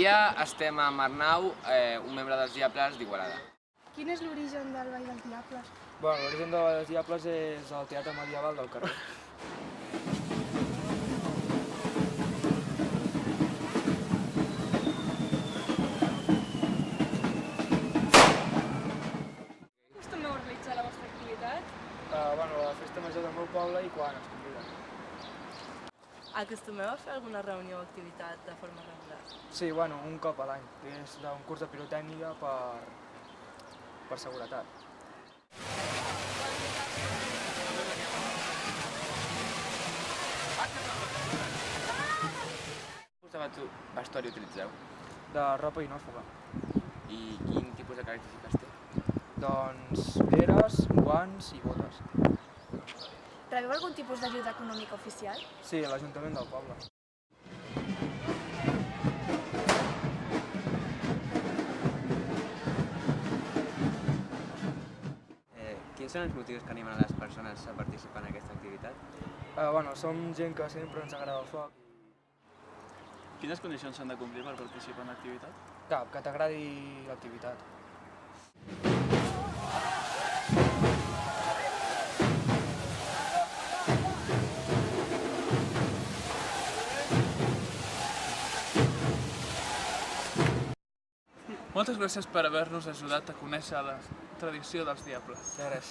dia estem amb Arnau, un membre dels Diables d'Igualada. Quin és l'origen del Ball dels Diables? L'origen dels Diables és el teatre medieval del carrer. Acostumeu a realitzar la vostra activitat? La festa major del meu poble i quan ens conviden. Acostumeu a fer alguna reunió o activitat de forma regular? Sí, un cop a l'any. És un curs de pirotècnica per seguretat. Quin tipus de vestuari utilitzeu? De roba inòfoga. I quin tipus de característiques té? Doncs ulleres, guants i botes. Rebeu algun tipus d'ajuda econòmica oficial? Sí, l'Ajuntament del poble. Quins són els motius que animen a les persones a participar en aquesta activitat? Som gent que sempre ens agrada el foc. Quines condicions s'han de complir per participar en l'activitat? Cap, que t'agradi l'activitat. Moltes gràcies per haver-nos ajudat a conèixer la tradició dels Diables. De res.